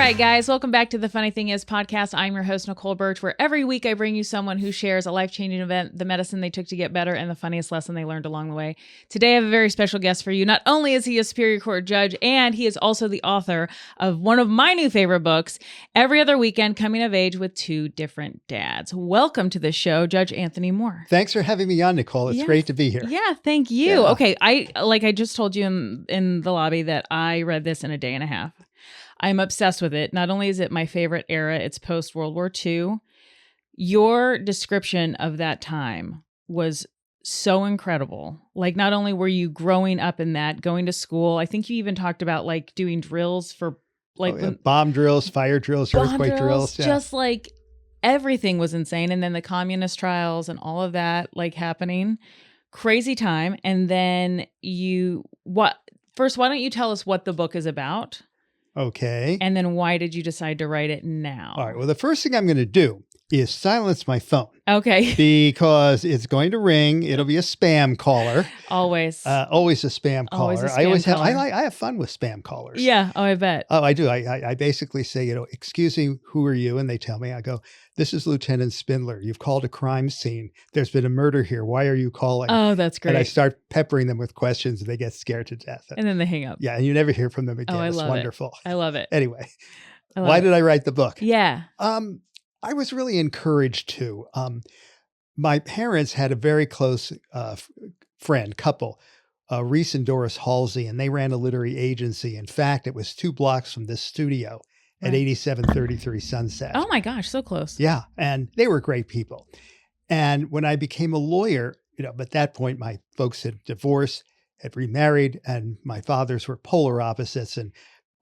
right, guys, welcome back to the Funny Thing Is podcast. I'm your host, Nicole Birch, where every week I bring you someone who shares a life-changing event, the medicine they took to get better, and the funniest lesson they learned along the way. Today, I have a very special guest for you. Not only is he a Superior Court judge, and he is also the author of one of my new favorite books, Every Other Weekend, Coming of Age with Two Different Dads. Welcome to the show, Judge Anthony Mohr. Thanks for having me on, Nicole. It's great to be here. Yeah, thank you. Yeah. Okay, I just told you in the lobby that I read this in a day and a half. I'm obsessed with it. Not only is it my favorite era, it's post-World War II. Your description of that time was so incredible. Like, not only were you growing up in that, going to school, I think you even talked about like doing drills for like bomb drills, fire drills, earthquake drills. Yeah. Just like everything was insane. And then the communist trials and all of that like happening. Crazy time. And then first, why don't you tell us what the book is about? Okay. And then why did you decide to write it now? All right. Well, the first thing I'm going to do is silence my phone. Okay. Because it's going to ring. It'll be a spam caller. Always. Always a spam caller. I have fun with spam callers. Yeah. Oh, I bet. Oh, I do. I basically say, excuse me, who are you? And they tell me, I go, this is Lieutenant Spindler. You've called a crime scene. There's been a murder here. Why are you calling? Oh, that's great. And I start peppering them with questions and they get scared to death. And then they hang up. Yeah. And you never hear from them again. Oh, It's wonderful. I love it. Anyway, why did I write the book? Yeah. I was really encouraged to. My parents had a very close couple, Reese and Doris Halsey, and they ran a literary agency. In fact, it was 2 blocks from this studio at 8733 Sunset. Oh my gosh, so close. Yeah, and they were great people. And when I became a lawyer, at that point, my folks had divorced, had remarried, and my fathers were polar opposites. And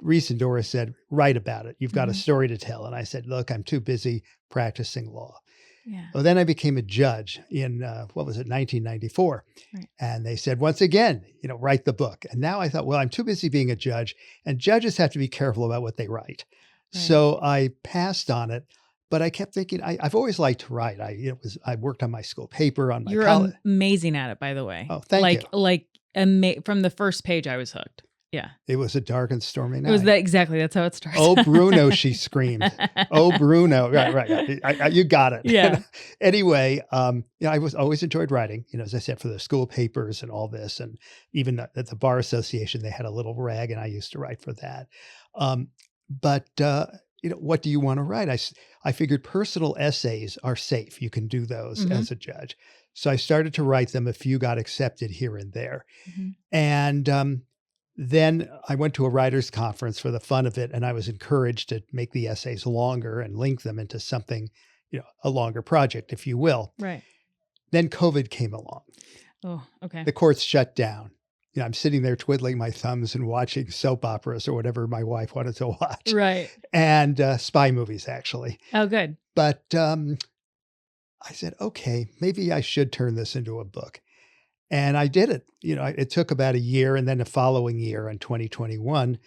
Reese and Doris said, write about it. You've got a story to tell. And I said, look, I'm too busy practicing law. Yeah. Well, then I became a judge in, 1994. Right. And they said, once again, write the book. And now I thought, well, I'm too busy being a judge, and judges have to be careful about what they write. Right. So I passed on it. But I kept thinking, I've always liked to write. I worked on my school paper, on my college. You're amazing at it, by the way. Oh, thank you. From the first page, I was hooked. Yeah. It was a dark and stormy night. It was exactly. That's how it starts. Oh, Bruno, she screamed. Oh, Bruno. Right. You got it. Yeah. Anyway, I always enjoyed writing, as I said, for the school papers and all this. And even at the Bar Association, they had a little rag and I used to write for that. But what do you want to write? I figured personal essays are safe. You can do those as a judge. So I started to write them. A few got accepted here and there. Mm-hmm. And then I went to a writer's conference for the fun of it, and I was encouraged to make the essays longer and link them into something, a longer project, if you will. Right. Then COVID came along. Oh, okay. The courts shut down. I'm sitting there twiddling my thumbs and watching soap operas or whatever my wife wanted to watch. Right. And spy movies, actually. Oh, good. But I said, okay, maybe I should turn this into a book. And I did it. It took about a year and then the following year in 2021.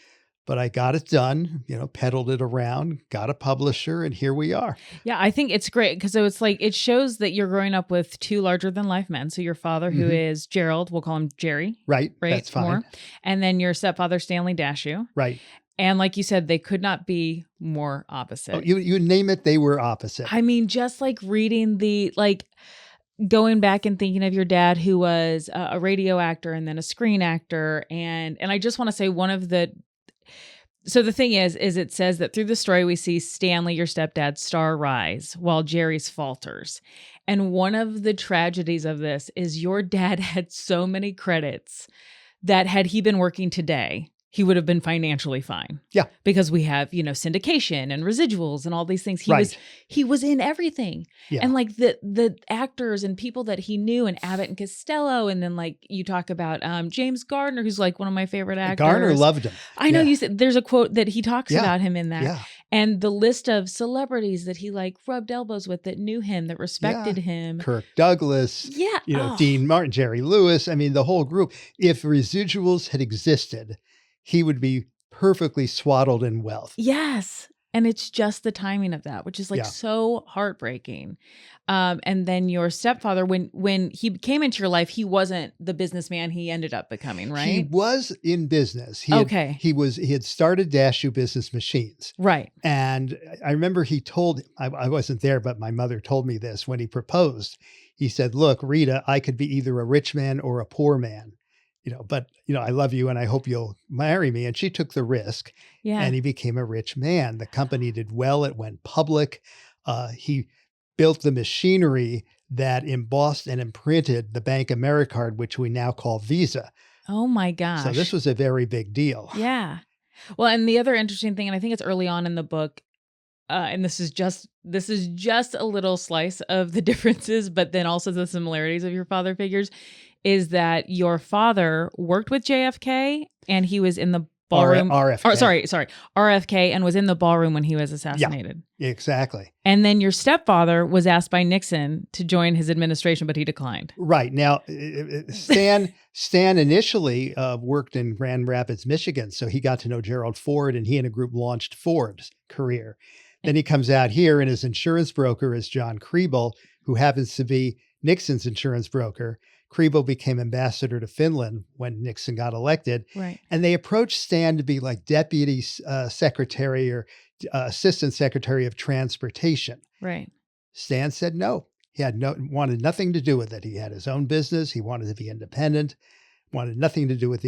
But I got it done, peddled it around, got a publisher, and here we are. Yeah, I think it's great because it's like it shows that you're growing up with 2 larger-than-life men. So your father, who is Gerald, we'll call him Jerry. Right, that's fine. Mohr. And then your stepfather, Stanley Dashew. Right. And like you said, they could not be more opposite. Oh, you name it, they were opposite. I mean, just like reading going back and thinking of your dad, who was a radio actor and then a screen actor. And I just want to say so the thing is it says that through the story, we see Stanley, your stepdad, star rise while Jerry's falters. And one of the tragedies of this is your dad had so many credits that had he been working today, he would have been financially fine. Yeah. Because we have, syndication and residuals and all these things. He was in everything. Yeah. And like the actors and people that he knew, and Abbott and Costello, and then like you talk about James Garner, who's like one of my favorite actors. Garner loved him. I know you said there's a quote that he talks about him in that. Yeah. And the list of celebrities that he like rubbed elbows with, that knew him, that respected him. Kirk Douglas. Yeah. Dean Martin, Jerry Lewis. I mean, the whole group. If residuals had existed, he would be perfectly swaddled in wealth. Yes. And it's just the timing of that, which is like Yeah. so heartbreaking. And then your stepfather, when he came into your life, he wasn't the businessman he ended up becoming, He right? was in business. Okay. He had started Dashu Business Machines. Right. And I remember he told, I wasn't there, but my mother told me this when he proposed. He said, "Look, Rita, I could be either a rich man or a poor man, but I love you and I hope you'll marry me." And she took the risk Yeah. and he became a rich man. The company did well. It went public. He built the machinery that embossed and imprinted the Bank Americard, which we now call Visa. Oh my So this gosh. was a very big deal. Yeah. Well, and the other interesting thing, and I think it's early on in the book, and this is just a little slice of the differences, but then also the similarities of your father figures, is that your father worked with JFK and he was in the ballroom. RFK. Or sorry, RFK, and was in the ballroom when he was assassinated. Yeah, exactly. And then your stepfather was asked by Nixon to join his administration, but he declined. Right. Now, Stan initially worked in Grand Rapids, Michigan. So he got to know Gerald Ford and he and a group launched Ford's career. Then he comes out here and his insurance broker is John Kriebel, who happens to be Nixon's insurance broker. Kriebel became ambassador to Finland when Nixon got elected. Right. And they approached Stan to be like deputy secretary or assistant secretary of transportation. Right. Stan said no. He wanted nothing to do with it. He had his own business. He wanted to be independent. Wanted nothing to do with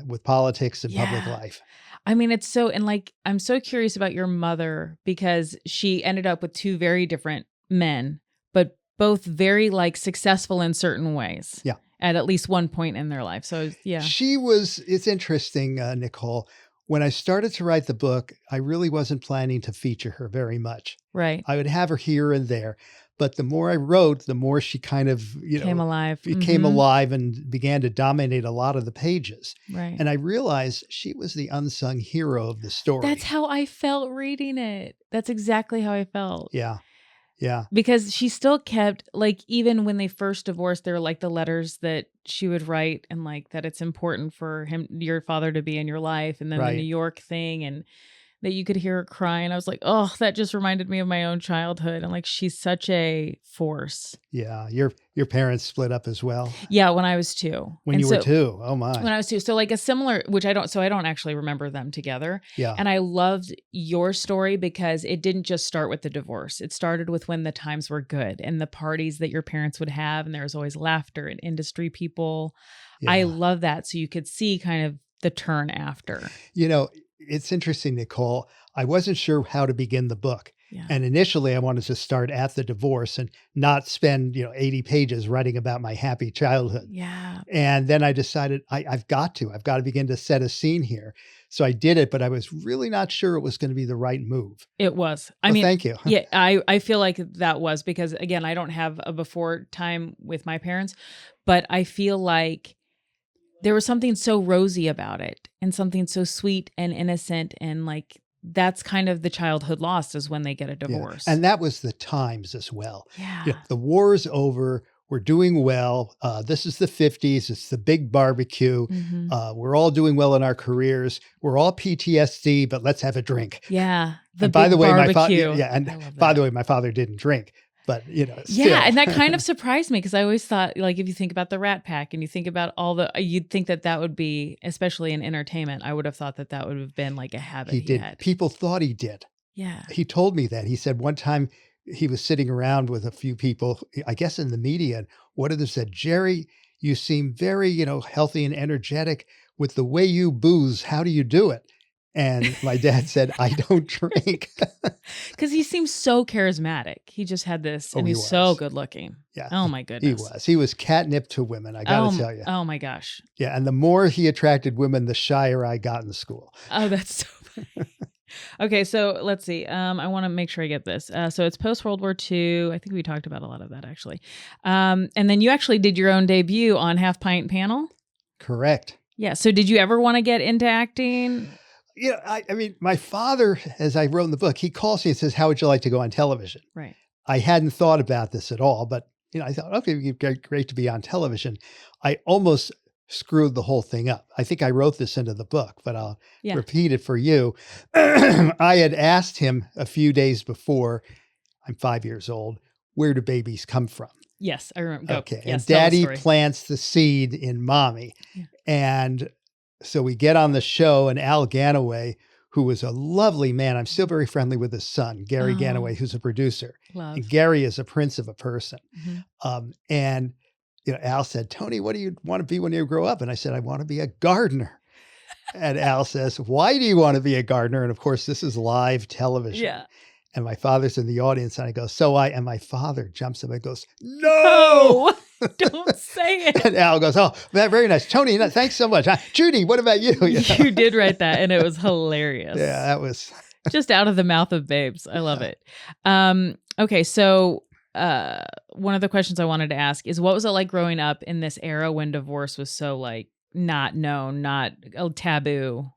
with politics and public life. I mean, it's so, and like, I'm so curious about your mother because she ended up with two very different men, but both very like successful in certain ways. Yeah. At least one point in their life. So yeah. It's interesting, Nicole. When I started to write the book, I really wasn't planning to feature her very much. Right. I would have her here and there. But the more I wrote, the more she kind of, Came alive. became alive and began to dominate a lot of the pages. Right. And I realized she was the unsung hero of the story. That's how I felt reading it. That's exactly how I felt. Yeah. Yeah. Because she still kept, like, even when they first divorced, there were like the letters that she would write and like that it's important for your father to be in your life. And then the New York thing and that you could hear her crying. I was like, oh, that just reminded me of my own childhood. And like, she's such a force. Yeah. Your parents split up as well? Yeah. When I was 2. When you were 2? Oh my. When I was 2. So like a similar, which I don't actually remember them together. Yeah. And I loved your story because it didn't just start with the divorce. It started with when the times were good and the parties that your parents would have. And there was always laughter and industry people. Yeah. I love that. So you could see kind of the turn after. It's interesting, Nicole. I wasn't sure how to begin the book. Yeah. And initially I wanted to start at the divorce and not spend, 80 pages writing about my happy childhood. Yeah. And then I decided I've got to begin to set a scene here. So I did it, but I was really not sure it was going to be the right move. It was. Thank you. Yeah, I feel like that was because, again, I don't have a before time with my parents, but I feel like there was something so rosy about it and something so sweet and innocent. And like, that's kind of the childhood lost is when they get a divorce. Yeah. And that was the times as well. Yeah. The war's over. We're doing well. This is the 50s. It's the big barbecue. Mm-hmm. We're all doing well in our careers. We're all PTSD, but let's have a drink. Yeah. By the way, barbecue. my father didn't drink. But, still. Yeah. And that kind of surprised me because I always thought, like, if you think about the Rat Pack and you think about you'd think that would be, especially in entertainment, I would have thought that would have been like a habit he had. People thought he did. Yeah. He told me that. He said one time he was sitting around with a few people, I guess in the media, and one of them said, "Jerry, you seem very, healthy and energetic with the way you booze. How do you do it?" And my dad said, "I don't drink." Because he seems so charismatic. He just had this, and he's so good looking. Yeah. Oh my goodness. He was catnip to women, I got to tell you. Oh my gosh. Yeah. And the more he attracted women, the shyer I got in school. Oh, that's so funny. Okay. So let's see. I want to make sure I get this. So it's post-World War II. I think we talked about a lot of that actually. And then you actually did your own debut on Half Pint Panel. Correct. Yeah. So did you ever want to get into acting? I mean, my father, as I wrote in the book, he calls me and says, "How would you like to go on television?" Right. I hadn't thought about this at all, but I thought, okay, it'd be great to be on television. I almost screwed the whole thing up. I think I wrote this into the book, but I'll Yeah. repeat it for you. I had asked him a few days before, I'm 5 years old, where do babies come from? Yes, I remember. Go. Okay. Yes, And tell the daddy story. plants the seed in mommy. Yeah. And so we get on the show, and Al Ganaway, who was a lovely man, I'm still very friendly with his son, Gary Oh. Ganaway, who's a producer. Love. And Gary is a prince of a person. Mhm. And Al said, Tony, what do you want to be when you grow up? And I said, I want to be a gardener. And Al says, why do you want to be a gardener? And of course, this is live television. Yeah. And my father's in the audience, and I go, and my father jumps up and goes, no! Oh, don't say it. And Al goes, oh, very nice. Tony, thanks so much. Judy, what about you? You did write that, and it was hilarious. Yeah, that was just out of the mouth of babes. I love it. Okay, so one of the questions I wanted to ask is, what was it like growing up in this era when divorce was so like not known, not a taboo?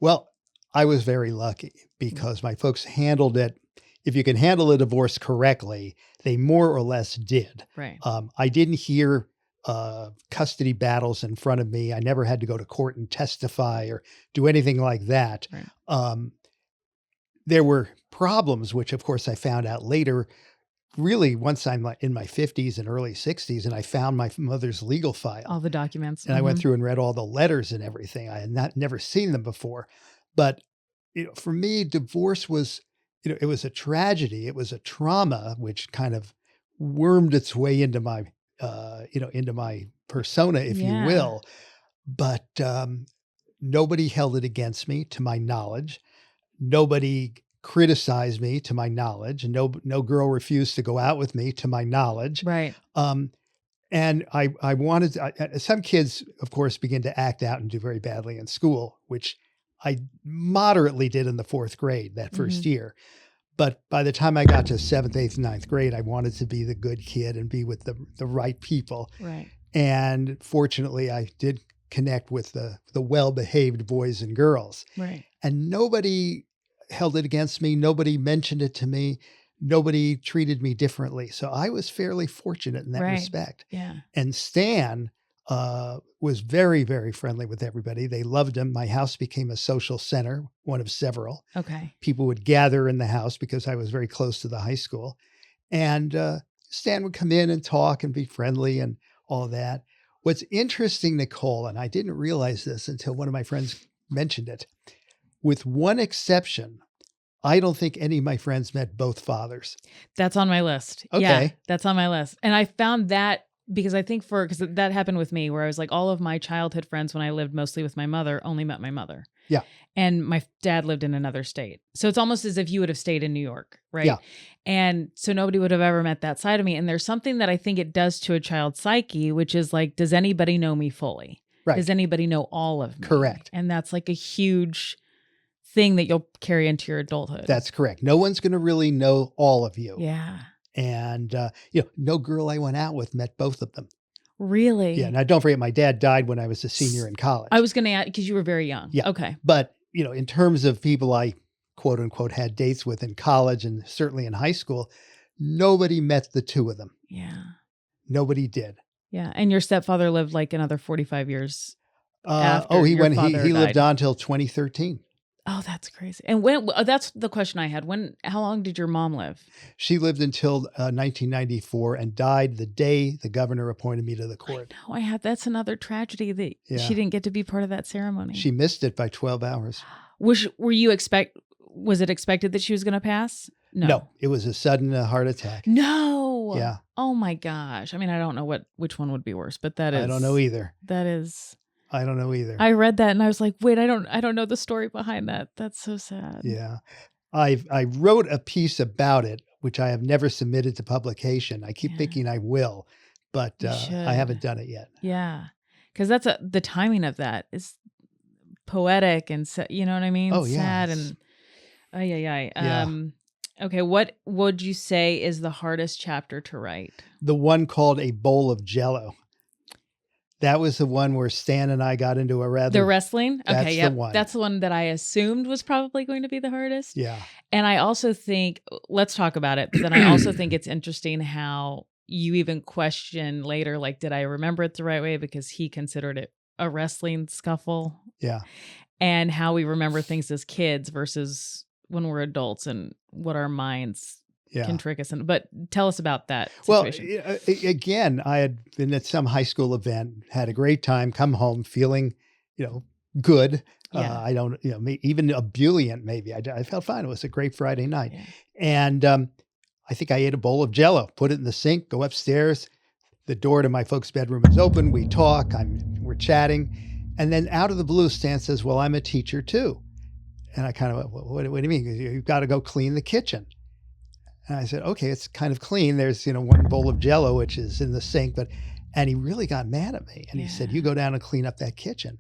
Well, I was very lucky because my folks handled it. If you can handle a divorce correctly, they more or less did. Right. I didn't hear custody battles in front of me. I never had to go to court and testify or do anything like that. Right. There were problems, which of course I found out later, really once I'm in my 50s and early 60s, and I found my mother's legal file. All the documents. And I went through and read all the letters and everything. I had never seen them before. But for me, divorce was, it was a tragedy. It was a trauma, which kind of wormed its way into my, into my persona, if you will. But nobody held it against me, to my knowledge. Nobody criticized me, to my knowledge. And no girl refused to go out with me, to my knowledge. Right. And I wanted some kids, of course, begin to act out and do very badly in school, which I moderately did in the 4th grade that first year. But by the time I got to 7th, 8th, 9th grade, I wanted to be the good kid and be with the right people. Right. And fortunately, I did connect with the well-behaved boys and girls. Right. And nobody held it against me. Nobody mentioned it to me. Nobody treated me differently. So I was fairly fortunate in that respect. Yeah. And Stan was very, very friendly with everybody. They loved him. My house became a social center, one of several. Okay. People would gather in the house because I was very close to the high school. And Stan would come in and talk and be friendly and all that. What's interesting, Nicole, and I didn't realize this until one of my friends mentioned it, with one exception, I don't think any of my friends met both fathers. That's on my list. Okay. Yeah, that's on my list. And I found that because I think because that happened with me, where I was like, all of my childhood friends, when I lived mostly with my mother, only met my mother. Yeah. And my dad lived in another state. So it's almost as if you would have stayed in New York, right? Yeah. And so nobody would have ever met that side of me. And there's something that I think it does to a child's psyche, which is like, does anybody know me fully? Right. Does anybody know all of me? Correct. And that's like a huge thing that you'll carry into your adulthood. That's correct. No one's going to really know all of you. Yeah. And, no girl I went out with met both of them. Really? Yeah. Now, don't forget, my dad died when I was a senior in college. I was going to ask, because you were very young. Yeah. Okay. But, in terms of people I, quote unquote, had dates with in college and certainly in high school, nobody met the two of them. Yeah. Nobody did. Yeah. And your stepfather lived like another 45 years after he your went. father He lived died. on till 2013. Oh, that's crazy. And that's the question I had. How long did your mom live? She lived until 1994 and died the day the governor appointed me to the court. No, that's another tragedy that Yeah. she didn't get to be part of that ceremony. She missed it by 12 hours. Was it expected that she was going to pass? No, it was a sudden heart attack. No. Yeah. Oh my gosh. I mean, I don't know which one would be worse, but I don't know either. I don't know either. I read that and I was like, wait, I don't know the story behind that. That's so sad. Yeah. I wrote a piece about it, which I have never submitted to publication. I keep thinking I will, but I haven't done it yet. Yeah. Because the timing of that is poetic and you know what I mean? Oh, yeah. Sad and okay. What would you say is the hardest chapter to write? The one called A Bowl of Jello. That was the one where Stan and I got into a rather... The wrestling? Okay, That's yeah. the one. That's the one that I assumed was probably going to be the hardest. Yeah. And I also think, let's talk about it, but then I also think it's interesting how you even question later, like, did I remember it the right way? Because he considered it a wrestling scuffle Yeah. and how we remember things as kids versus when we're adults and what our minds can Yeah. trick us in. But tell us about that Well, situation. again, I had been at some high school event, had a great time, come home feeling, good. Yeah. I don't, even ebullient maybe. I felt fine. It was a great Friday night. Yeah. And I think I ate a bowl of Jell-O, put it in the sink, go upstairs. The door to my folks' bedroom is open. We talk. We're chatting. And then out of the blue, Stan says, well, I'm a teacher too. And I kind of, what do you mean? You've got to go clean the kitchen. And I said, okay, it's kind of clean. There's, one bowl of Jell-O, which is in the sink, and he really got mad at me. And he said, you go down and clean up that kitchen.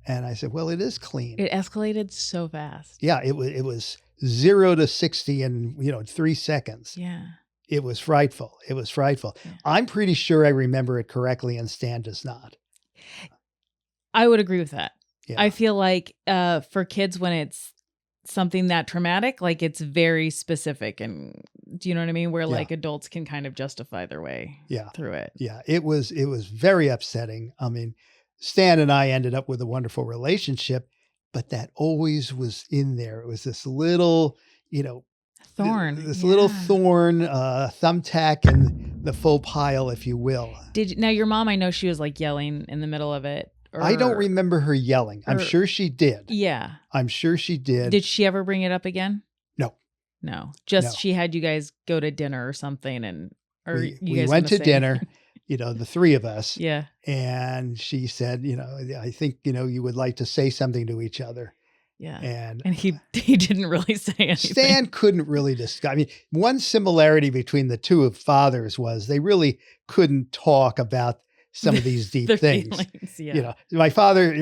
And I said, well, it is clean. It escalated so fast. Yeah, it was 0 to 60 in, 3 seconds. Yeah. It was frightful. It was frightful. Yeah. I'm pretty sure I remember it correctly and Stan does not. I would agree with that. Yeah. I feel like for kids, when it's something that traumatic, like it's very specific, and do you know what I mean? Where like adults can kind of justify their way through it. Yeah, it was very upsetting. I mean, Stan and I ended up with a wonderful relationship, but that always was in there. It was this little, thorn, this little thorn, thumbtack in the faux pile, if you will. Now your mom, I know she was like yelling in the middle of it. I don't remember her yelling. I'm sure she did. Yeah. I'm sure she did. Did she ever bring it up again? No. Just she had you guys go to dinner or something, we went to dinner, the three of us. Yeah. And she said, I think, you would like to say something to each other. Yeah. And he didn't really say anything. Stan couldn't really discuss. I mean, one similarity between the two of fathers was they really couldn't talk about some of these deep things. Feelings, yeah. My father,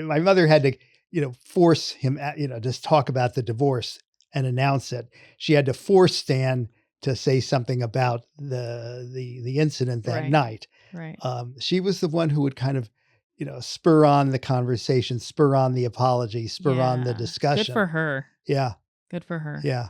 my mother had to, force him, just talk about the divorce and announce it. She had to force Stan to say something about the incident that night. Right. She was the one who would kind of, spur on the conversation, spur on the apology, spur on the discussion. Good for her. Yeah. Good for her. Yeah.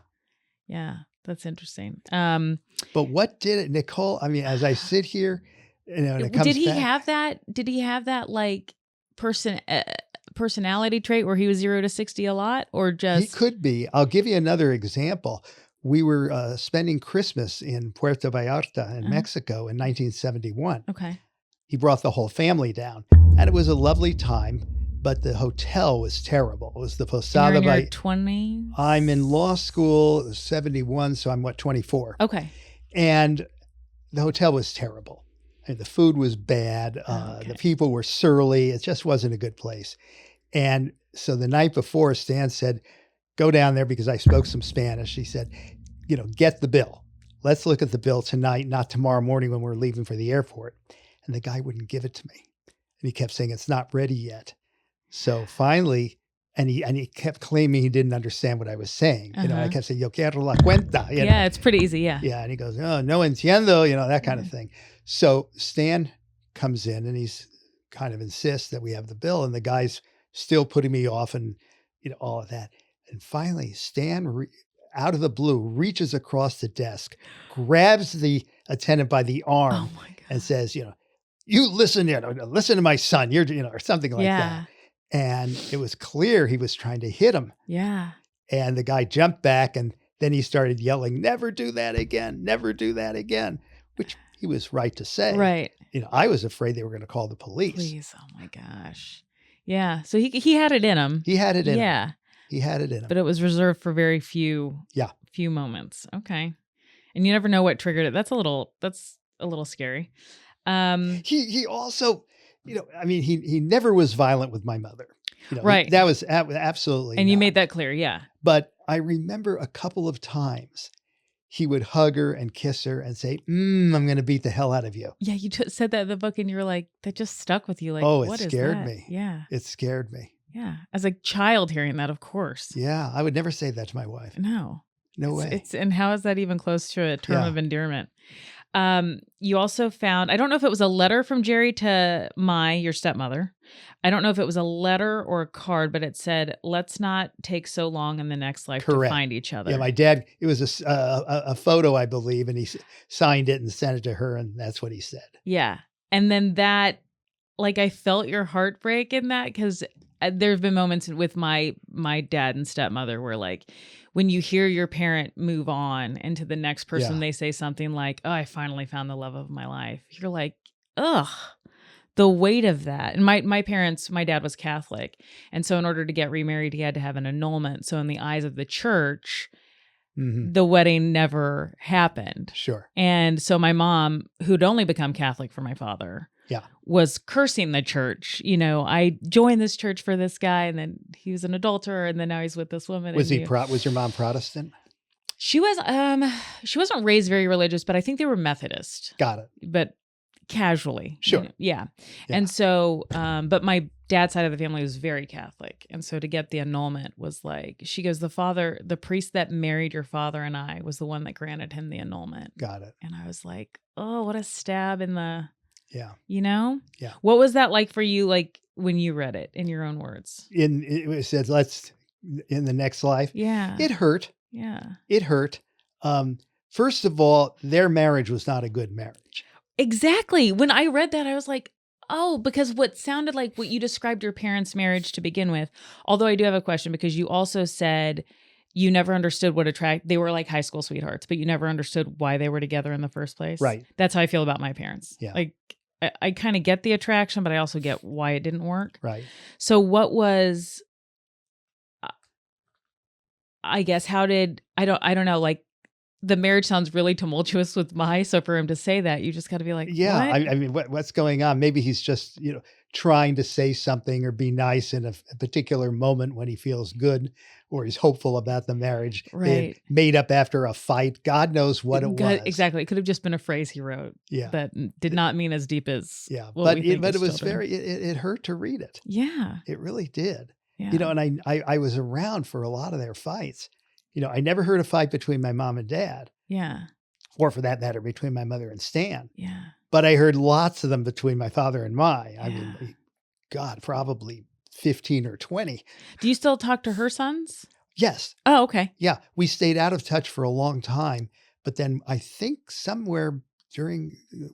Yeah. That's interesting. But what did it, Nicole? I mean, as I sit here, and it comes did he back, have that? Did he have that like personality trait where he was 0 to 60 a lot, or just? He could be. I'll give you another example. We were spending Christmas in Puerto Vallarta in Mexico in 1971. Okay. He brought the whole family down, and it was a lovely time. But the hotel was terrible. It was the Posada. You're in your 20s? I'm in law school. It was 71, so I'm 24. Okay. And the hotel was terrible. And the food was bad. The people were surly. It just wasn't a good place. And so the night before, Stan said, go down there, because I spoke some Spanish. He said, get the bill. Let's look at the bill tonight, not tomorrow morning when we're leaving for the airport. And the guy wouldn't give it to me. And he kept saying, it's not ready yet. So finally, and he kept claiming he didn't understand what I was saying. I kept saying, yo quiero la cuenta. Yeah, it's pretty easy. Yeah. Yeah. And he goes, oh, no entiendo, that kind of thing. So Stan comes in and he's kind of insists that we have the bill, and the guy's still putting me off and, all of that. And finally, Stan, out of the blue, reaches across the desk, grabs the attendant by the arm and says, you listen, listen to my son. You're, or something like that. And it was clear he was trying to hit him. Yeah. And the guy jumped back, and then he started yelling, never do that again. Never do that again, which he was right to say. Right. I was afraid they were going to call the police. Please. Oh my gosh. Yeah. So he had it in him. He had it in him. Yeah. He had it in him. But it was reserved for very few moments. Okay. And you never know what triggered it. That's a little scary. He also, he never was violent with my mother. Right. That was absolutely. And you not. made that clear. Yeah. But I remember a couple of times he would hug her and kiss her and say, I'm going to beat the hell out of you. Yeah. You said that in the book, and you were like, that just stuck with you. Like, it scared me. Yeah. It scared me. Yeah. As a child hearing that, of course. Yeah. I would never say that to my wife. No. No way. And how is that even close to a term of endearment? You also found, I don't know if it was a letter from Jerry to your stepmother. I don't know if it was a letter or a card, but it said, let's not take so long in the next life to find each other. Yeah, my dad, it was a photo, I believe, and he signed it and sent it to her, and that's what he said. Yeah. And then that like I felt your heartbreak in that, because there have been moments with my dad and stepmother where, like, when you hear your parent move on into the next person, Yeah. they say something like, "Oh, I finally found the love of my life." You're like, ugh, the weight of that. And my parents, my dad was Catholic, and so in order to get remarried, he had to have an annulment. So in the eyes of the church, Hmm. the wedding never happened. Sure. And so my mom, who'd only become Catholic for my father, Yeah. was cursing the church. You know, I joined this church for this guy, and then he was an adulterer, and then now he's with this woman. Was and was your mom Protestant? She was she wasn't raised very religious, but I think they were Methodist, Got it. but casually. Sure. Yeah. Yeah. And so but my dad's side of the family was very Catholic. And so to get the annulment was like, she goes, the priest that married your father and I was the one that granted him the annulment. Got it. And I was like, oh, what a stab in the, Yeah. you know? Yeah. What was that like for you, like when you read it in your own words? It says, let's, in the next life. Yeah. It hurt. Yeah. It hurt. First of all, their marriage was not a good marriage. Exactly. When I read that, I was like, oh, because what sounded like what you described your parents' marriage to begin with, although I do have a question, because you also said you never understood they were like high school sweethearts, but you never understood why they were together in the first place. Right. That's how I feel about my parents. Yeah. Like, I kind of get the attraction, but I also get why it didn't work. Right. So what was, I guess, I don't know, like, the marriage sounds really tumultuous with so for him to say that, you just got to be like, yeah, what? I mean, what's going on? Maybe he's just, trying to say something or be nice in a particular moment when he feels good, or he's hopeful about the marriage being Right. made up after a fight. God knows what it was. Exactly. It could have just been a phrase he wrote. Yeah. That did not mean as deep as Yeah. what But we think it as was children. it hurt to read it. Yeah. It really did. Yeah. And I was around for a lot of their fights. I never heard a fight between my mom and dad, Yeah. or for that matter, between my mother and Stan. Yeah. But I heard lots of them between my father and I Yeah. mean, God, probably 15 or 20. Do you still talk to her sons? Yes. Oh, okay. Yeah. We stayed out of touch for a long time. But then I think somewhere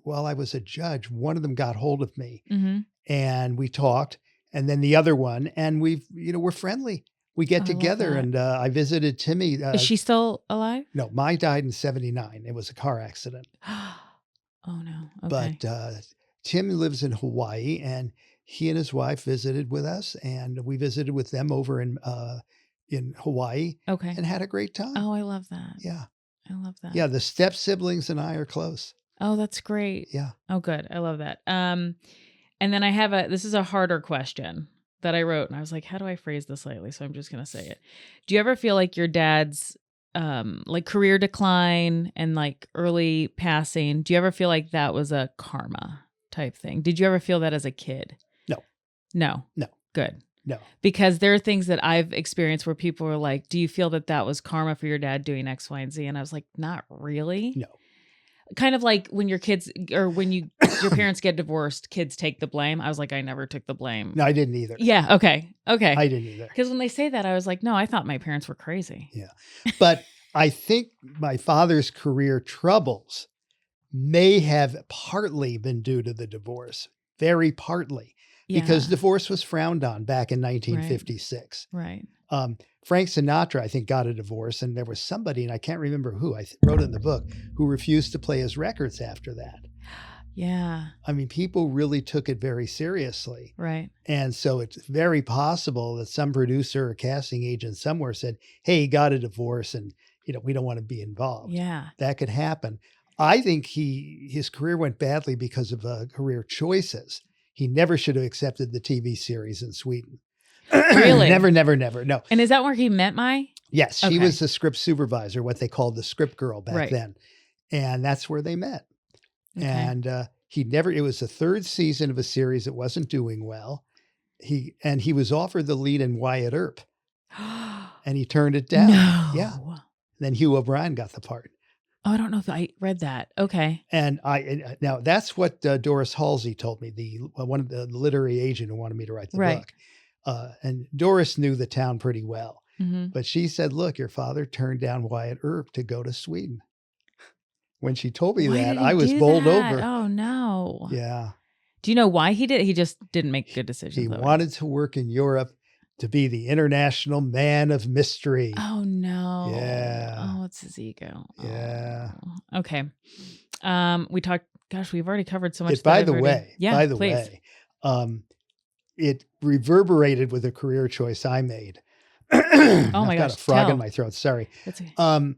while I was a judge, one of them got hold of me, Mm-hmm. and we talked. And then the other one, and we're friendly. We get I love together, that. and I visited Timmy. Is she still alive? No, my died in 79. It was a car accident. Oh no. Okay. But Tim lives in Hawaii, and he and his wife visited with us, and we visited with them over in Hawaii, Okay. and had a great time. Oh, I love that. Yeah. I love that. Yeah. The step siblings and I are close. Oh, that's great. Yeah. Oh, good. I love that. And then I have this is a harder question that I wrote, and I was like, how do I phrase this lightly? So I'm just going to say it. Do you ever feel like your dad's like career decline and like early passing, do you ever feel like that was a karma type thing? Did you ever feel that as a kid? No. No. No. Good. No. Because there are things that I've experienced where people are like, do you feel that was karma for your dad doing X, Y, and Z? And I was like, not really. No. Kind of like when your kids or when your parents get divorced, kids take the blame. I was like, I never took the blame. No, I didn't either. Yeah. Okay. I didn't either. Because when they say that, I was like, no, I thought my parents were crazy. Yeah. But I think my father's career troubles may have partly been due to the divorce. Very partly. Because divorce was frowned on back in 1956. Right. Frank Sinatra, I think, got a divorce, and there was somebody, and I can't remember who, I wrote in the book, who refused to play his records after that. Yeah. I mean, people really took it very seriously. Right. And so it's very possible that some producer or casting agent somewhere said, hey, he got a divorce, and we don't want to be involved. Yeah. That could happen. I think his career went badly because of career choices. He never should have accepted the TV series in Sweden. Really? Never. No. And is that where he met my? Yes, she Okay. was the script supervisor, what they called the script girl back then. And that's where they met. Okay. And it was the third season of a series that wasn't doing well. He was offered the lead in Wyatt Earp, and he turned it down. No. Yeah. Then Hugh O'Brien got the part. Oh, I don't know if I read that. Okay. And now that's what Doris Halsey told me, one of the literary agent who wanted me to write the book. And Doris knew the town pretty well, but she said, "Look, your father turned down Wyatt Earp to go to Sweden." When she told me Why that, did he I was do bowled that? over. Oh no. Yeah. Do you know why he did? He just didn't make good He decisions. That way. wanted to work in Europe to be the international man of mystery. Oh no. Yeah. Oh, it's his ego. Yeah. Oh. Okay. We talked. Gosh, we've already covered so much. By stuff the already. way, Yeah, by the please. way, it reverberated with a career choice I made. Oh my I've got gosh, a frog tell. in my throat. Sorry. That's okay.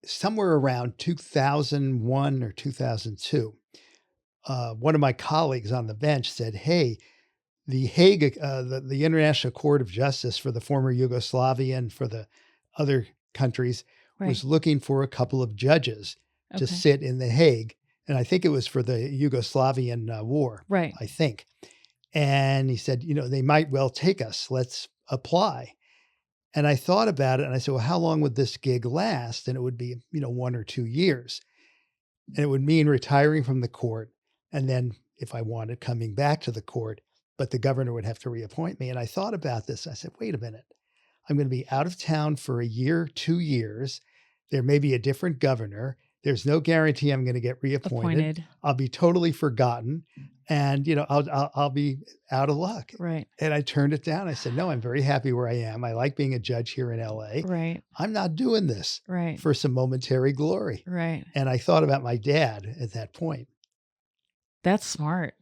Somewhere around 2001 or 2002, one of my colleagues on the bench said, "Hey, the Hague, the International Court of Justice for the former Yugoslavia and for the other countries Right. was looking for a couple of judges to Okay. sit in The Hague. And I think it was for the Yugoslavian war, Right. I think. And he said, they might well take us. Let's apply. And I thought about it and I said, well, how long would this gig last? And it would be, 1 or 2 years. And it would mean retiring from the court. And then if I wanted, coming back to the court, but the governor would have to reappoint me. And I thought about this. I said, wait a minute. I'm going to be out of town for a year, 2 years. There may be a different governor. There's no guarantee I'm going to get reappointed. I'll be totally forgotten. And, I'll be out of luck. Right. And I turned it down. I said, no, I'm very happy where I am. I like being a judge here in LA. Right. I'm not doing this Right. for some momentary glory. Right. And I thought about my dad at that point. That's smart.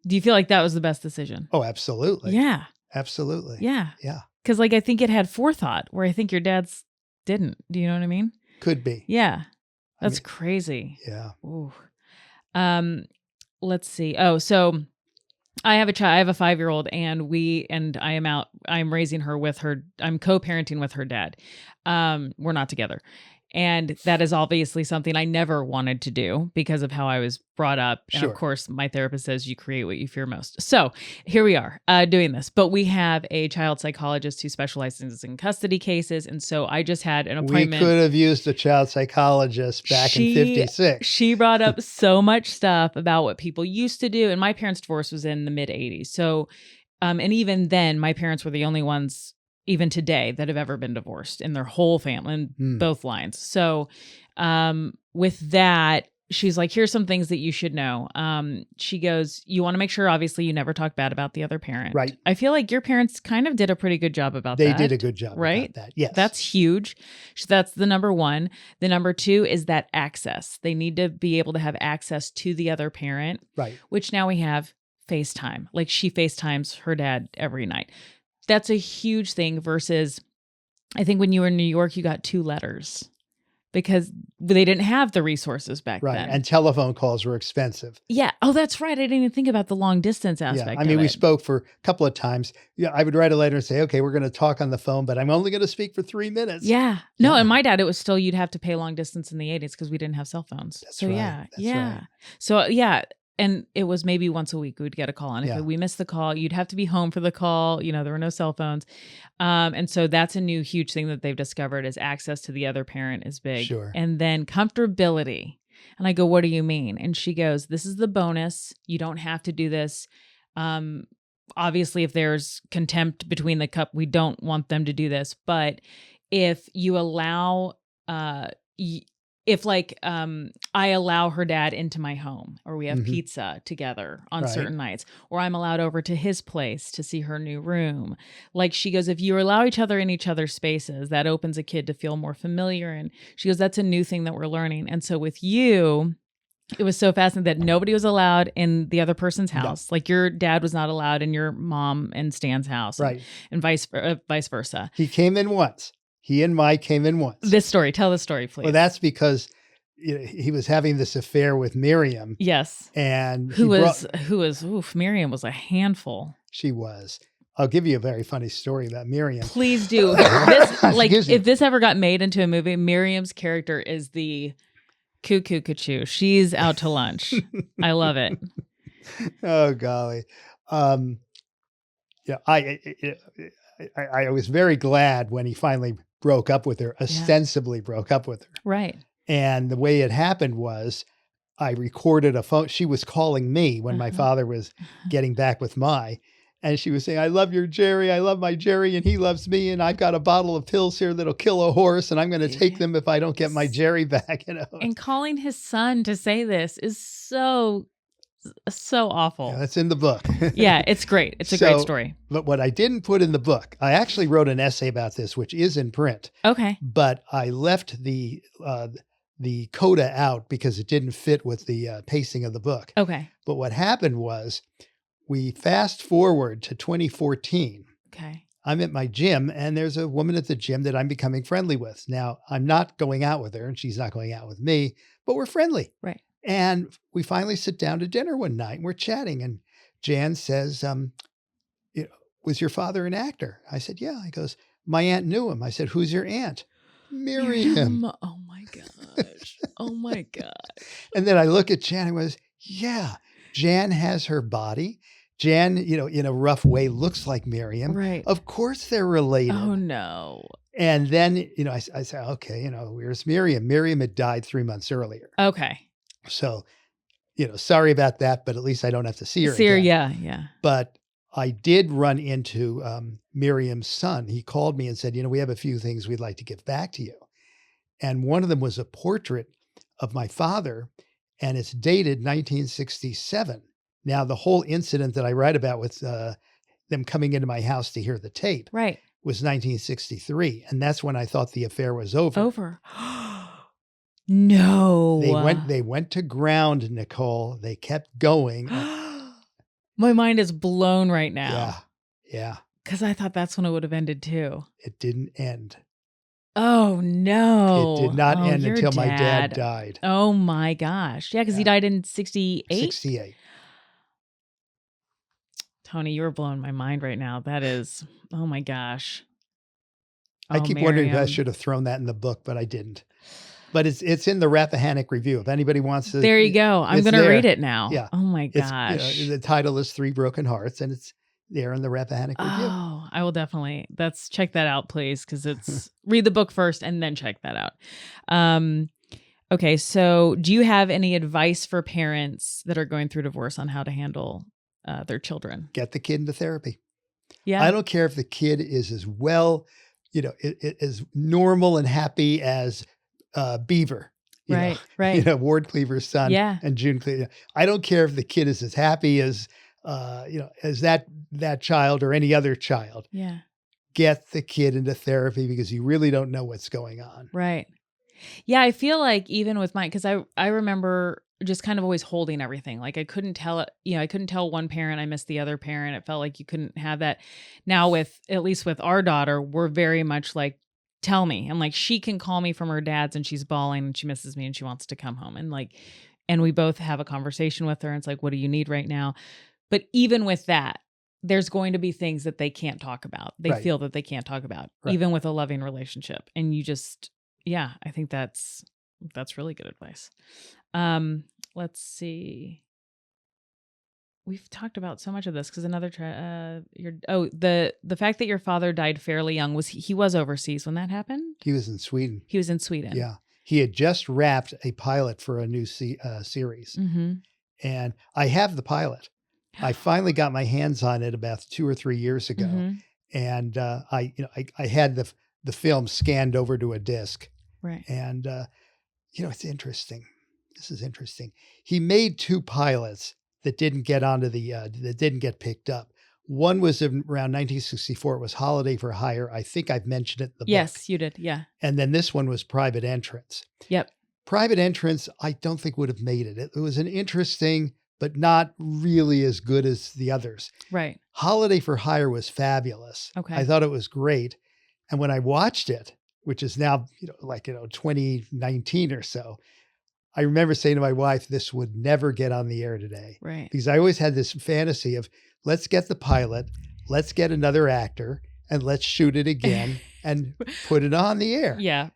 Do you feel like that was the best decision? Oh, absolutely. Yeah. Absolutely. Yeah. Yeah. Because I think it had forethought where I think your dad's didn't. Do you know what I mean? Could be. Yeah. That's crazy. Yeah. Ooh. Let's see. Oh, so I have a child. I have a 5-year-old, and I'm raising her with her. I'm co-parenting with her dad. We're not together. And that is obviously something I never wanted to do because of how I was brought up. And of course, my therapist says you create what you fear most. So here we are doing this. But we have a child psychologist who specializes in custody cases. And so I just had an appointment. We could have used a child psychologist back in 56. She brought up so much stuff about what people used to do. And my parents' divorce was in the mid 80s. So, and even then, my parents were the only ones even today that have ever been divorced in their whole family in both lines. So with that, she's like, here's some things that you should know. She goes, you want to make sure, obviously, you never talk bad about the other parent. Right. I feel like your parents kind of did a pretty good job about that. They did a good job right? about that. Yes. That's huge. That's the number one. The number two is that access. They need to be able to have access to the other parent. Right. Which now we have FaceTime. Like she FaceTimes her dad every night. That's a huge thing versus, I think when you were in New York, you got 2 letters because they didn't have the resources back then. Right. And telephone calls were expensive. Yeah. Oh, that's right. I didn't even think about the long distance aspect. Yeah. I mean, we spoke for a couple of times. Yeah. I would write a letter and say, okay, we're going to talk on the phone, but I'm only going to speak for 3 minutes. Yeah. No. And my dad, it was still, you'd have to pay long distance in the 80s because we didn't have cell phones. That's so right. yeah. That's yeah. right. So yeah. And it was maybe once a week we'd get a call. And if we missed the call, you'd have to be home for the call. There were no cell phones. And so that's a new huge thing that they've discovered is access to the other parent is big. Sure. And then comfortability. And I go, what do you mean? And she goes, this is the bonus. You don't have to do this. Obviously, if there's contempt between the couple, we don't want them to do this. But if you allow, I allow her dad into my home or we have pizza together on certain nights, or I'm allowed over to his place to see her new room. Like she goes, if you allow each other in each other's spaces, that opens a kid to feel more familiar. And she goes, that's a new thing that we're learning. And so with you, it was so fascinating that nobody was allowed in the other person's house. No. Like your dad was not allowed in your mom and Stan's house. Right. And vice versa. He came in once. He and Mike came in once. Tell the story, please. Well, that's because he was having this affair with Miriam. Yes. And Miriam was a handful. She was. I'll give you a very funny story about Miriam. Please do. If this ever got made into a movie, Miriam's character is the cuckoo cuckoo. She's out to lunch. I love it. Oh, golly. I was very glad when he finally broke up with her, ostensibly broke up with her. Right. And the way it happened was I recorded a phone. She was calling me when my father was getting back with and she was saying, I love your Jerry. I love my Jerry and he loves me. And I've got a bottle of pills here that'll kill a horse and I'm going to take them if I don't get my Jerry back. And calling his son to say this is so So Yeah, awful. that's in the book. Yeah, it's great. It's a great story. But what I didn't put in the book, I actually wrote an essay about this, which is in print, Okay. but I left the coda out because it didn't fit with the pacing of the book. Okay. But what happened was we fast forward to 2014. Okay. I'm at my gym and there's a woman at the gym that I'm becoming friendly with. Now, I'm not going out with her and she's not going out with me, but we're friendly. Right. And we finally sit down to dinner one night and we're chatting. And Jan says, you know, was your father an actor? I said, yeah. He goes, my aunt knew him. I said, who's your aunt? Miriam. Oh my gosh. Oh my God. And then I look at Jan and was, yeah, Jan has her body. Jan, you know, in a rough way, looks like Miriam. Right. Of course they're related. Oh no. And then, you know, I said, okay, you know, where's Miriam? Miriam had died 3 months earlier. Okay. So, you know, sorry about that, but at least I don't have to see her See her, again. yeah, yeah. But I did run into Miriam's son. He called me and said, you know, we have a few things we'd like to give back to you. And one of them was a portrait of my father, and it's dated 1967. Now, the whole incident that I write about with them coming into my house to hear the tape Right. was 1963. And that's when I thought the affair was over. No. They went to ground, Nicole. They kept going. My mind is blown right now. Yeah. Yeah. Because I thought that's when it would have ended too. It didn't end. Oh no. It did not end your until my dad died. Oh my gosh. Yeah, because he died in 68? 68. Tony, you were blowing my mind right now. That is, oh my gosh. I Oh, keep wondering if I Miriam. should have thrown that in the book, but I didn't. But it's in the Rappahannock Review. If anybody wants to, There you go. I'm it's going to there. read it now. Yeah. Oh my It's, gosh. the title is Three Broken Hearts, and it's there in the Rappahannock Review. Oh, I will definitely. Check that out, please, because it's read the book first and then check that out. Okay, so do you have any advice for parents that are going through divorce on how to handle their children? Get the kid into therapy. Yeah, I don't care if the kid is as well, you know, as normal and happy as Beaver. right, right. You know, Ward Cleaver's son. Yeah. And June Cleaver. I don't care if the kid is as happy as you know, as that child or any other child. Yeah. Get the kid into therapy because you really don't know what's going on. Right. Yeah, I feel like even with mine, because I remember just kind of always holding everything. Like I couldn't tell it, I couldn't tell one parent I missed the other parent. It felt like you couldn't have that. Now at least with our daughter, we're very much like, tell me. And like she can call me from her dad's and she's bawling and she misses me and she wants to come home. And we both have a conversation with her and it's like, what do you need right now? But even with that, there's going to be things that they can't talk about. They Right. feel that they can't talk about, Right. even with a loving relationship. And you just, yeah, I think that's really good advice. Let's see. We've talked about so much of this because the fact that your father died fairly young he was overseas when that happened. He was in Sweden. He was in Sweden. Yeah. He had just wrapped a pilot for a new series. Mm-hmm. And I have the pilot. I finally got my hands on it about 2 or 3 years ago. Mm-hmm. And I had the film scanned over to a disc. Right. And it's interesting. This is interesting. He made 2 pilots that didn't get onto that didn't get picked up. One was around 1964. It was Holiday for Hire. I think I've mentioned it in the book. Yes, you did. Yeah. And then this one was Private Entrance. Yep. Private Entrance, I don't think would have made it. It was an interesting, but not really as good as the others. Right. Holiday for Hire was fabulous. Okay. I thought it was great. And when I watched it, which is now, 2019 or so, I remember saying to my wife, this would never get on the air today. Right. Because I always had this fantasy of, let's get the pilot, let's get another actor, and let's shoot it again and put it on the air. Yeah.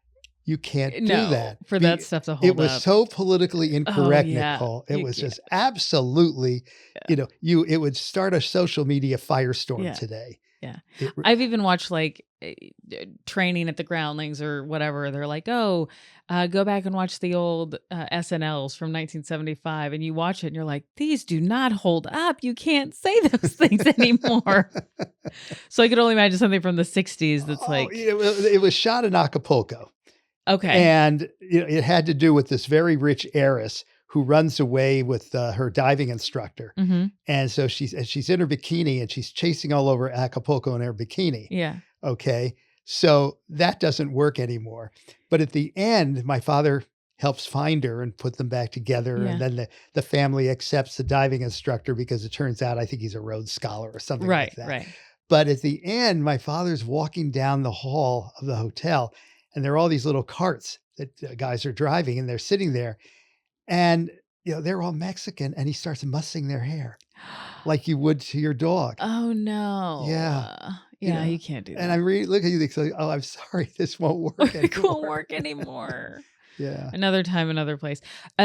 You can't do No, that. for that stuff to hold It was up. so politically incorrect, yeah. Nicole. It You was can't. just absolutely, it would start a social media firestorm Yeah. today. Yeah. It- I've even watched training at the Groundlings or whatever. They're like, go back and watch the old SNLs from 1975. And you watch it and you're like, these do not hold up. You can't say those things anymore. So I could only imagine something from the 60s that's it was shot in Acapulco. okay. And it had to do with this very rich heiress who runs away with her diving instructor. Mm-hmm. And so she's in her bikini and she's chasing all over Acapulco in her bikini. Yeah. Okay. So that doesn't work anymore. But at the end, my father helps find her and put them back together. Yeah. And then the family accepts the diving instructor because it turns out I think he's a Rhodes Scholar or something Right. like that. Right. But at the end, my father's walking down the hall of the hotel and there are all these little carts that guys are driving and they're sitting there and, they're all Mexican and he starts mussing their hair like you would to your dog. Oh no. Yeah. Yeah, you can't do that. And I really look at you and say, oh, I'm sorry, this won't work anymore. It won't work anymore. Yeah. Another time, another place.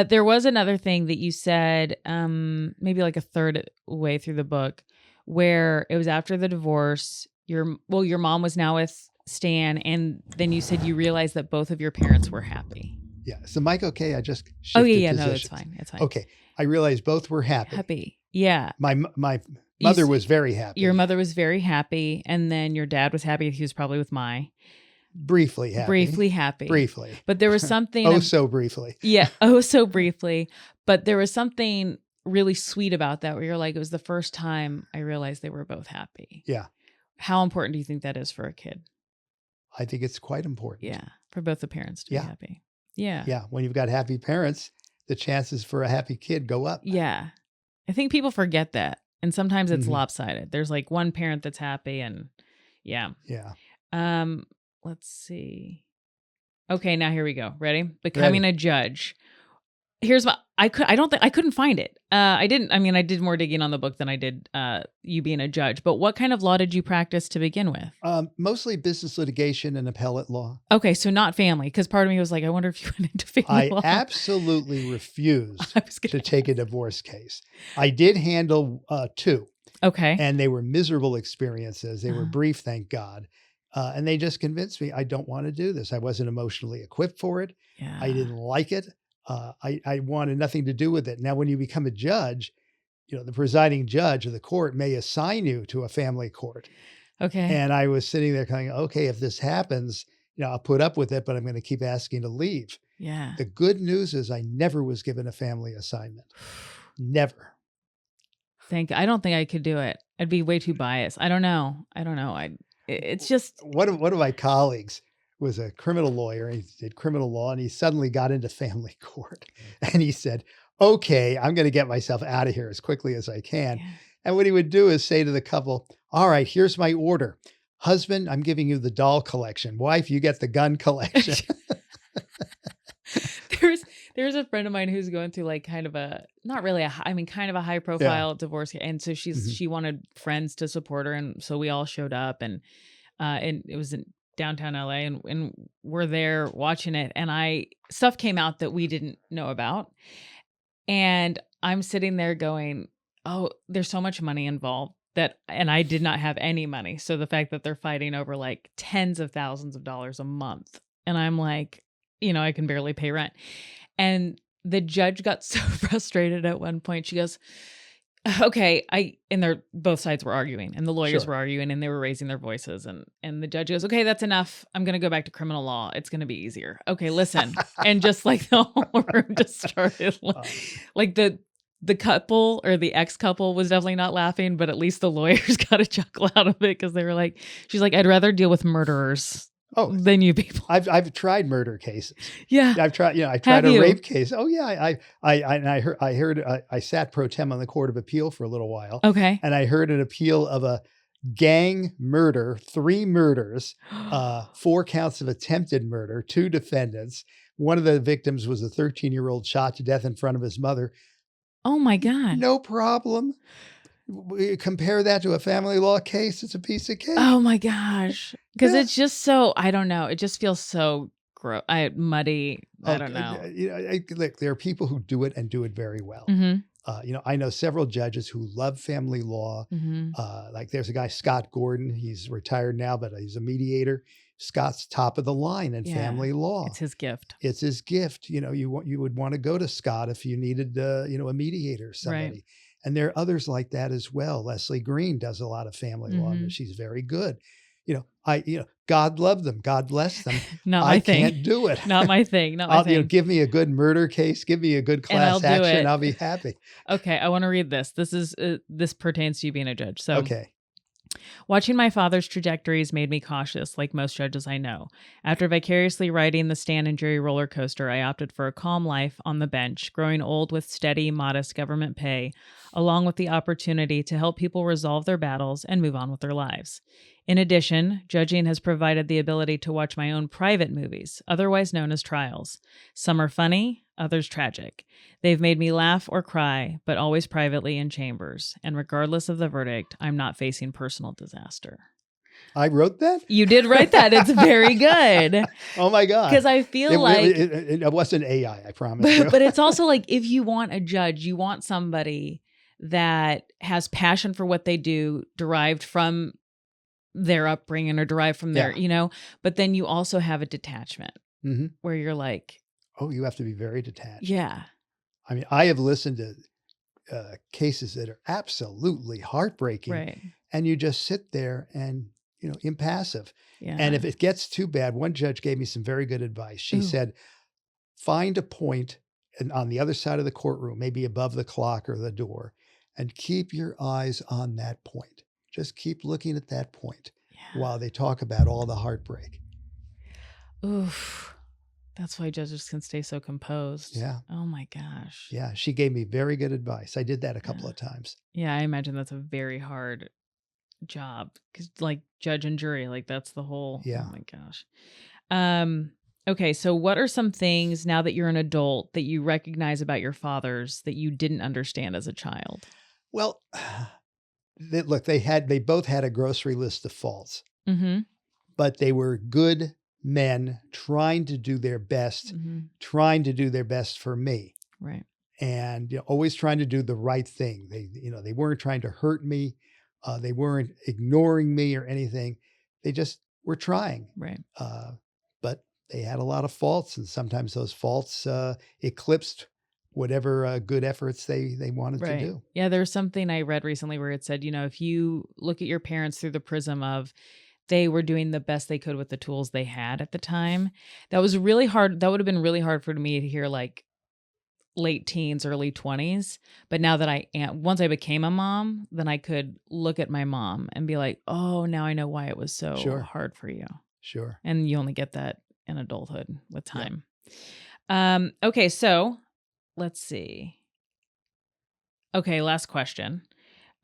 There was another thing that you said, maybe like a third way through the book, where it was after the divorce. Your mom was now with Stan, and then you said you realized that both of your parents were happy. Yeah. So Mike, okay, I just shifted Oh yeah, positions. no, it's fine. It's fine. Okay. I realized both were happy. Happy. Yeah. My mother was very happy. Your mother was very happy, and then your dad was happy. He was probably with Mai. Briefly happy. Briefly. But there was something. Oh, so briefly. Yeah. Oh, so briefly. But there was something really sweet about that where you're like, it was the first time I realized they were both happy. Yeah. How important do you think that is for a kid? I think it's quite important. Yeah. For both the parents to be happy. Yeah. Yeah. When you've got happy parents, the chances for a happy kid go up. Yeah. I think people forget that. And sometimes it's lopsided. There's like one parent that's happy and yeah. Yeah. Let's see. Okay, now here we go. Ready? Becoming a judge. Here's what I couldn't find it. I did more digging on the book than I did you being a judge. But what kind of law did you practice to begin with? Mostly business litigation and appellate law. Okay, so not family, because part of me was like, I wonder if you went into family law. I absolutely refused to take a divorce case. I did handle 2. Okay. And they were miserable experiences. They were brief, thank God. And they just convinced me I don't want to do this. I wasn't emotionally equipped for it. Yeah. I didn't like it. I wanted nothing to do with it. Now, when you become a judge, the presiding judge of the court may assign you to a family court. Okay. And I was sitting there going, okay, if this happens, I'll put up with it, but I'm going to keep asking to leave. Yeah. The good news is I never was given a family assignment. Never. I don't think I could do it. I'd be way too biased. I don't know. It's just one of my colleagues was a criminal lawyer. And he did criminal law and he suddenly got into family court and he said, okay, I'm going to get myself out of here as quickly as I can. Yeah. And what he would do is say to the couple, all right, here's my order. Husband, I'm giving you the doll collection. Wife, you get the gun collection. There's a friend of mine who's going through like kind of a high profile divorce. And so she wanted friends to support her. And so we all showed up and it was in downtown LA and we're there watching it. And stuff came out that we didn't know about. And I'm sitting there going, oh, there's so much money involved and I did not have any money. So the fact that they're fighting over like tens of thousands of dollars a month. And I'm like, I can barely pay rent. And the judge got so frustrated at one point. She goes, okay, both sides were arguing and the lawyers were arguing and they were raising their voices. And the judge goes, okay, that's enough. I'm going to go back to criminal law. It's going to be easier. Okay, listen. And just like the whole room just started like the couple or the ex-couple was definitely not laughing, but at least the lawyers got a chuckle out of it because they were like, she's like, I'd rather deal with murderers than you people. I've tried murder cases. Yeah. I've tried a rape case. Oh yeah. I sat pro tem on the Court of Appeal for a little while. Okay. And I heard an appeal of a gang murder, 3 murders, 4 counts of attempted murder, 2 defendants. One of the victims was a 13-year-old shot to death in front of his mother. Oh my God. No problem. Compare that to a family law case. It's a piece of cake. Oh my gosh. Because it's just so, I don't know. It just feels so gross, muddy. I don't know. Look, there are people who do it and do it very well. Mm-hmm. I know several judges who love family law. Mm-hmm. Like there's a guy, Scott Gordon. He's retired now, but he's a mediator. Scott's top of the line in family law. It's his gift. It's his gift. You would want to go to Scott if you needed, a mediator, somebody. Right. And there are others like that as well. Leslie Green does a lot of family law, and she's very good. God love them, God bless them. Not I my thing. can't do it. Not my thing. Not my I'll, thing. give me a good murder case, give me a good And I'll class do action, it. I'll be happy. Okay, I want to read this. This is this pertains to you being a judge. So, Okay. watching my father's trajectories made me cautious, like most judges I know. After vicariously riding the Stan and Jerry roller coaster, I opted for a calm life on the bench, growing old with steady, modest government pay, along with the opportunity to help people resolve their battles and move on with their lives. In addition, judging has provided the ability to watch my own private movies, otherwise known as trials. Some are funny, others tragic. They've made me laugh or cry, but always privately in chambers. And regardless of the verdict, I'm not facing personal disaster. I wrote that? You did write that. It's very good. Oh my God. Because I feel like, it wasn't AI, I promise you. but it's also like if you want a judge, you want somebody that has passion for what they do, derived from their upbringing or derived from their, but then you also have a detachment where you're like, oh, you have to be very detached. Yeah. I mean, I have listened to cases that are absolutely heartbreaking. Right. And you just sit there and, impassive. Yeah. And if it gets too bad, one judge gave me some very good advice. She said, find a point on the other side of the courtroom, maybe above the clock or the door, and keep your eyes on that point. Just keep looking at that point while they talk about all the heartbreak. Oof. That's why judges can stay so composed. Yeah. Oh my gosh. Yeah. She gave me very good advice. I did that a couple of times. Yeah. I imagine that's a very hard job because like judge and jury, like that's the whole, Yeah. Oh my gosh. Okay. So what are some things now that you're an adult that you recognize about your fathers that you didn't understand as a child? Well, look, they both had a grocery list of faults, but they were good men trying to do their best, trying to do their best for me. Right. And always trying to do the right thing. They weren't trying to hurt me. They weren't ignoring me or anything. They just were trying. Right. But they had a lot of faults, and sometimes those faults eclipsed whatever good efforts they wanted to do. Yeah, there's something I read recently where it said, if you look at your parents through the prism of they were doing the best they could with the tools they had at the time, that was really hard. That would have been really hard for me to hear like late teens, early 20s. But now that once I became a mom, then I could look at my mom and be like, oh, now I know why it was so hard for you. Sure. And you only get that in adulthood with time. Yep. Okay, so let's see. Okay, last question.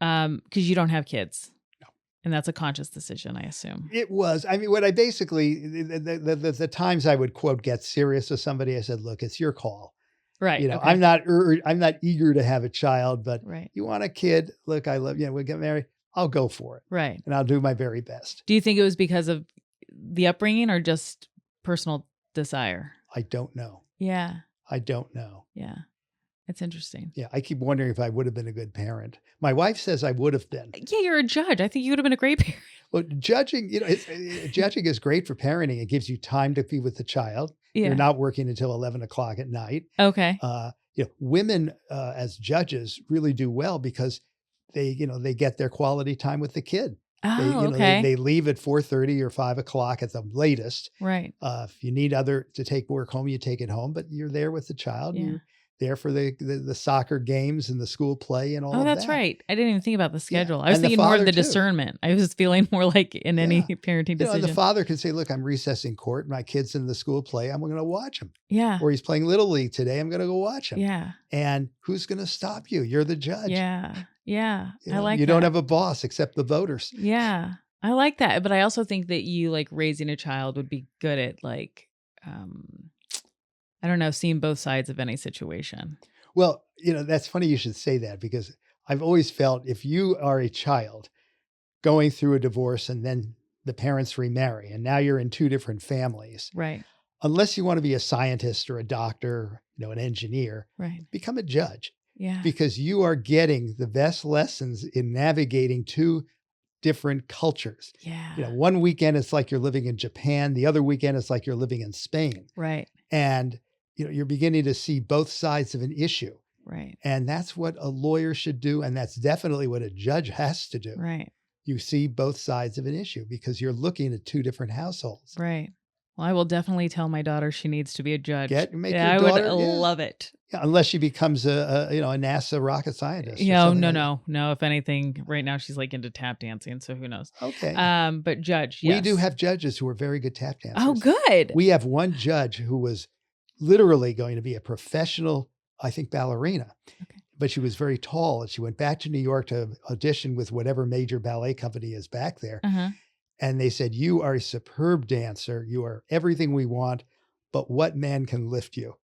Because you don't have kids. No. And that's a conscious decision, I assume. It was. I mean, what I basically, the times I would quote, get serious with somebody, I said, look, it's your call. Right. Okay. I'm not eager to have a child, but you want a kid, look, I love, we'll get married. I'll go for it. Right. And I'll do my very best. Do you think it was because of the upbringing or just personal desire? I don't know. Yeah. I don't know. Yeah. It's interesting. Yeah. I keep wondering if I would have been a good parent. My wife says I would have been. Yeah. You're a judge. I think you would have been a great parent. Well, judging, judging is great for parenting. It gives you time to be with the child. Yeah. You're not working until 11 o'clock at night. Okay. Women as judges really do well because they get their quality time with the kid. Oh, okay. They leave at 4:30 or 5 o'clock at the latest. Right. If you need to take work home, you take it home, but you're there with the child. Yeah. You're there for the soccer games and the school play and all of that. Oh, that's right. I didn't even think about the schedule. Yeah. I was thinking more of the discernment. I was feeling more like in any parenting decision. And the father could say, look, I'm recessing court. My kid's in the school play. I'm going to watch him. Yeah. Or he's playing Little League today. I'm going to go watch him. Yeah. And who's going to stop you? You're the judge. Yeah. Yeah. I like that. You don't have a boss except the voters. Yeah. I like that. But I also think that you like raising a child would be good at like, I don't know, seeing both sides of any situation. Well, that's funny you should say that because I've always felt if you are a child going through a divorce and then the parents remarry and now you're in two different families. Right. Unless you want to be a scientist or a doctor, an engineer, become a judge. Yeah. Because you are getting the best lessons in navigating two different cultures. Yeah. One weekend it's like you're living in Japan. The other weekend it's like you're living in Spain. Right. And you're beginning to see both sides of an issue. Right. And that's what a lawyer should do. And that's definitely what a judge has to do. Right. you see both sides of an issue because you're looking at two different households. Right. Well, I will definitely tell my daughter she needs to be a judge. Make Yeah, your I would daughter, love it. yeah, unless she becomes a NASA rocket scientist. Or Yeah, something no, like no, no. If anything, right now she's like into tap dancing, so who knows? that. Okay. But judge, We yes. do have judges who are very good tap dancers. Oh, good. We have one judge who was literally going to be a professional, I think, ballerina. Okay. But she was very tall, and she went back to New York to audition with whatever major ballet company is back there. Uh-huh. And they said, "You are a superb dancer. You are everything we want, but what man can lift you?"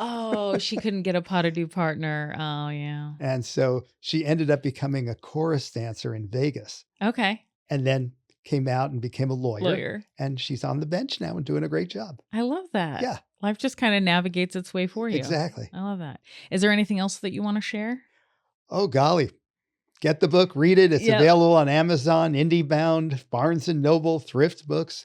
Oh, she couldn't get a pas de deux partner. Oh, yeah. And so she ended up becoming a chorus dancer in Vegas, Okay. and then came out and became a Lawyer. And she's on the bench now and doing a great job. I love that. Yeah. Life just kind of navigates its way for you. Exactly. I love that. Is there anything else that you want to share? Oh, golly. Get the book, read it. It's Yep. available on Amazon, IndieBound, Barnes & Noble, Thrift Books.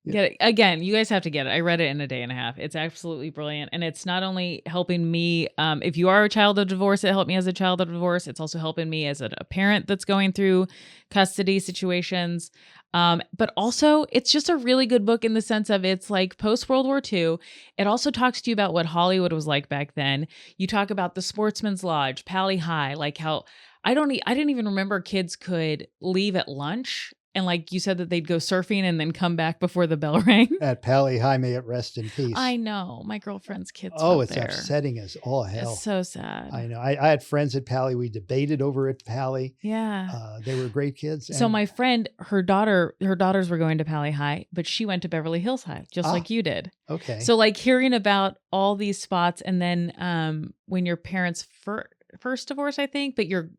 Get it. Again, you guys have to get it. I read it in a day and a half. It's absolutely brilliant. And it's not only helping me, if you are a child of divorce, it helped me as a child of divorce. It's also helping me as a parent that's going through custody situations. But also, it's just a really good book in the sense of it's like post-World War II. It also talks to you about what Hollywood was like back then. You talk about the Sportsman's Lodge, Pally High, like how I didn't even remember kids could leave at lunch. And like you said that they'd go surfing and then come back before the bell rang. At Pally High, may it rest in peace. I know. My girlfriend's kids Oh, went it's there. upsetting as all hell. It's so sad. I know. I had friends at Pally. We debated over at Pally. Yeah. They were great kids. So and- my friend, her daughters were going to Pally High, but she went to Beverly Hills High, just like you did. Okay. So like hearing about all these spots, and then when your parents first divorced, I think, but your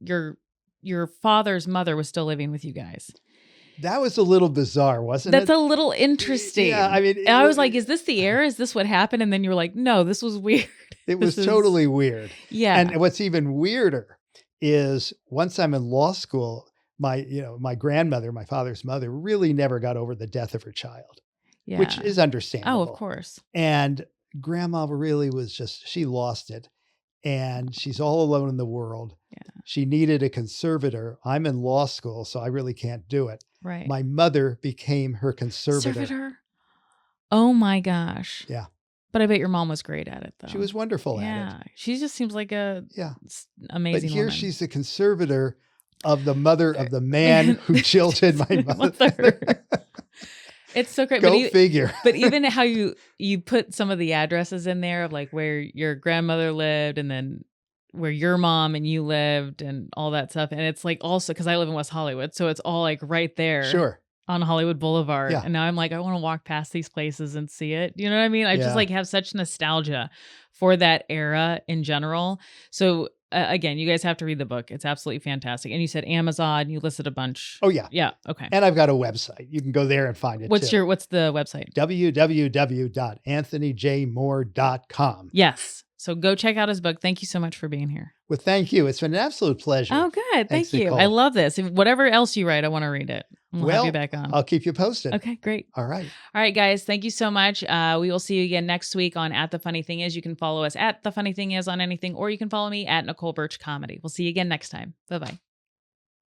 father's mother was still living with you guys. that was a little bizarre, wasn't it? That's a little interesting. Yeah, I mean, And I was like, is this the air? Is this what happened? And then you were like, no, this was weird. It was This is- totally weird. Yeah. And what's even weirder is once I'm in law school, my grandmother, my father's mother, really never got over the death of her child, yeah. which is understandable. Oh, of course. And grandma really was she lost it. And she's all alone in the world. Yeah. She needed a conservator. I'm in law school, so I really can't do it. Right. My mother became her conservator. Conservator? Oh my gosh. Yeah. But I bet your mom was great at it, though. She was wonderful at Yeah. She just seems like a Yeah. amazing But here woman. she's the conservator of the mother of the man who jilted my mother. It's so great. Go figure. But even how you put some of the addresses in there of like where your grandmother lived and then where your mom and you lived and all that stuff. And it's like also because I live in West Hollywood. So it's all like right there Sure. on Hollywood Boulevard. Yeah. And now I'm like, I want to walk past these places and see it. You know what I mean? I Yeah. just like have such nostalgia for that era in general. So again, you guys have to read the book. It's absolutely fantastic. And you said Amazon, you listed a bunch. Oh, yeah. Yeah. Okay. And I've got a website. You can go there and find it What's too. what's the website? www.anthonyjmohr.com. Yes. So go check out his book. Thank you so much for being here. Well, thank you. It's been an absolute pleasure. Oh, good. Thanks, Thank you. Nicole. I love this. If whatever else you write, I want to read it. We'll have you back on. I'll keep you posted. Okay, great. All right. All right, guys. Thank you so much. We will see you again next week on At The Funny Thing Is. You can follow us at The Funny Thing Is on anything, or you can follow me at Nicole Birch Comedy. We'll see you again next time. Bye-bye.